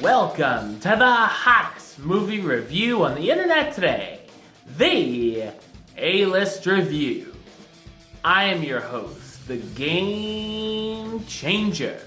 Welcome to the hottest movie review on the internet today, the A-List Review. I am your host, the Game Changer,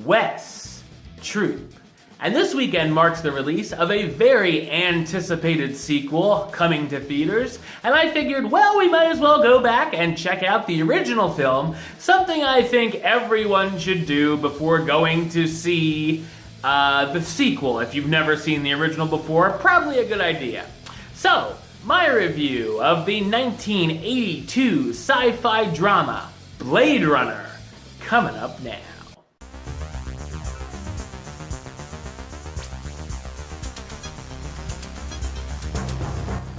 Wes Troop. And this weekend marks the release of a very anticipated sequel coming to theaters, and I figured, well, we might as well go back and check out the original film, something I think everyone should do before going to see the sequel. If you've never seen the original before, probably a good idea. So, my review of the 1982 sci-fi drama, Blade Runner, coming up now.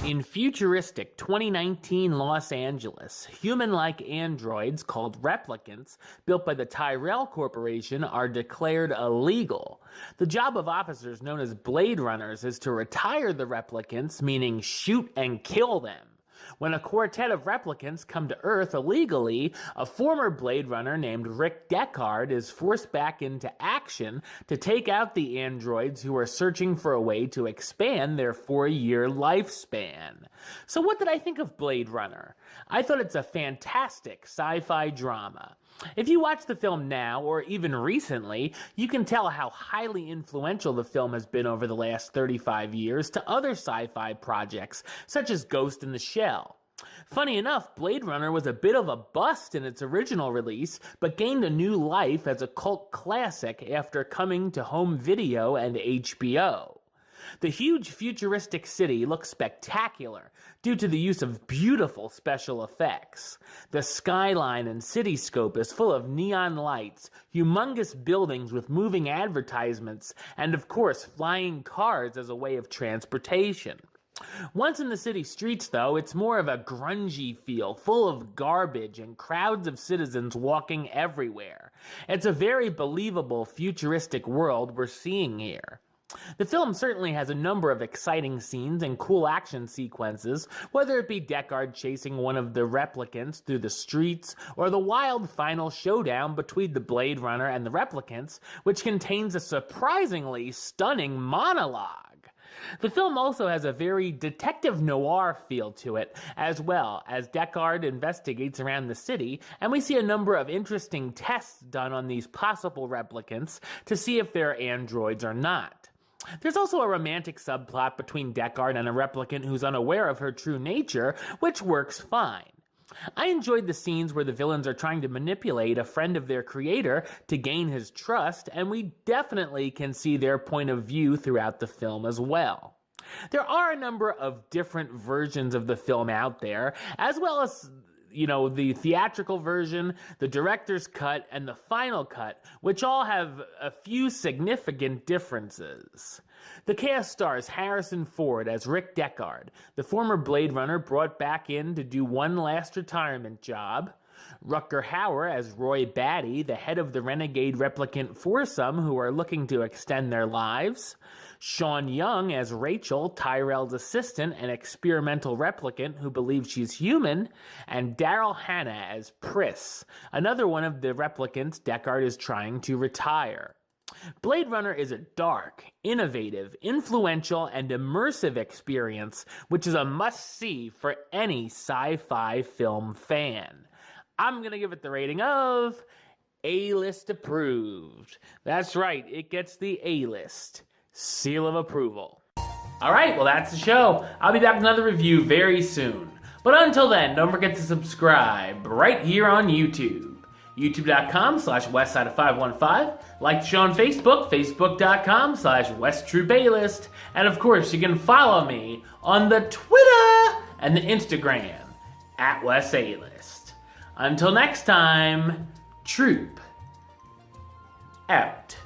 In futuristic 2019 Los Angeles, human-like androids called replicants, built by the Tyrell Corporation, are declared illegal. The job of officers known as Blade Runners is to retire the replicants, meaning shoot and kill them. When a quartet of replicants come to Earth illegally, a former Blade Runner named Rick Deckard is forced back into action to take out the androids who are searching for a way to expand their 4-year lifespan. So what did I think of Blade Runner? I thought it's a fantastic sci-fi drama. If you watch the film now, or even recently, you can tell how highly influential the film has been over the last 35 years to other sci-fi projects, such as Ghost in the Shell. Funny enough, Blade Runner was a bit of a bust in its original release, but gained a new life as a cult classic after coming to home video and HBO. The huge futuristic city looks spectacular due to the use of beautiful special effects. The skyline and cityscope is full of neon lights, humongous buildings with moving advertisements, and of course flying cars as a way of transportation. Once in the city streets, though, it's more of a grungy feel, full of garbage and crowds of citizens walking everywhere. It's a very believable futuristic world we're seeing here. The film certainly has a number of exciting scenes and cool action sequences, whether it be Deckard chasing one of the replicants through the streets, or the wild final showdown between the Blade Runner and the replicants, which contains a surprisingly stunning monologue. The film also has a very detective noir feel to it, as well as Deckard investigates around the city, and we see a number of interesting tests done on these possible replicants to see if they're androids or not. There's also a romantic subplot between Deckard and a replicant who's unaware of her true nature, which works fine. I enjoyed the scenes where the villains are trying to manipulate a friend of their creator to gain his trust, and we definitely can see their point of view throughout the film as well. There are a number of different versions of the film out there, as well as the theatrical version, the director's cut, and the final cut, which all have a few significant differences. The cast stars Harrison Ford as Rick Deckard, the former Blade Runner brought back in to do one last retirement job. Rutger Hauer as Roy Batty, the head of the renegade replicant foursome who are looking to extend their lives. Sean Young as Rachel, Tyrell's assistant and experimental replicant who believes she's human. And Daryl Hannah as Pris, another one of the replicants Deckard is trying to retire. Blade Runner is a dark, innovative, influential, and immersive experience, which is a must-see for any sci-fi film fan. I'm going to give it the rating of A-List approved. That's right, it gets the A-List seal of approval. Alright, well that's the show. I'll be back with another review very soon. But until then, don't forget to subscribe right here on YouTube. YouTube.com/Westside515. Like the show on Facebook, Facebook.com/WestTrueBaylist. And of course, you can follow me on the Twitter and the Instagram @WesAList. Until next time, Troop out.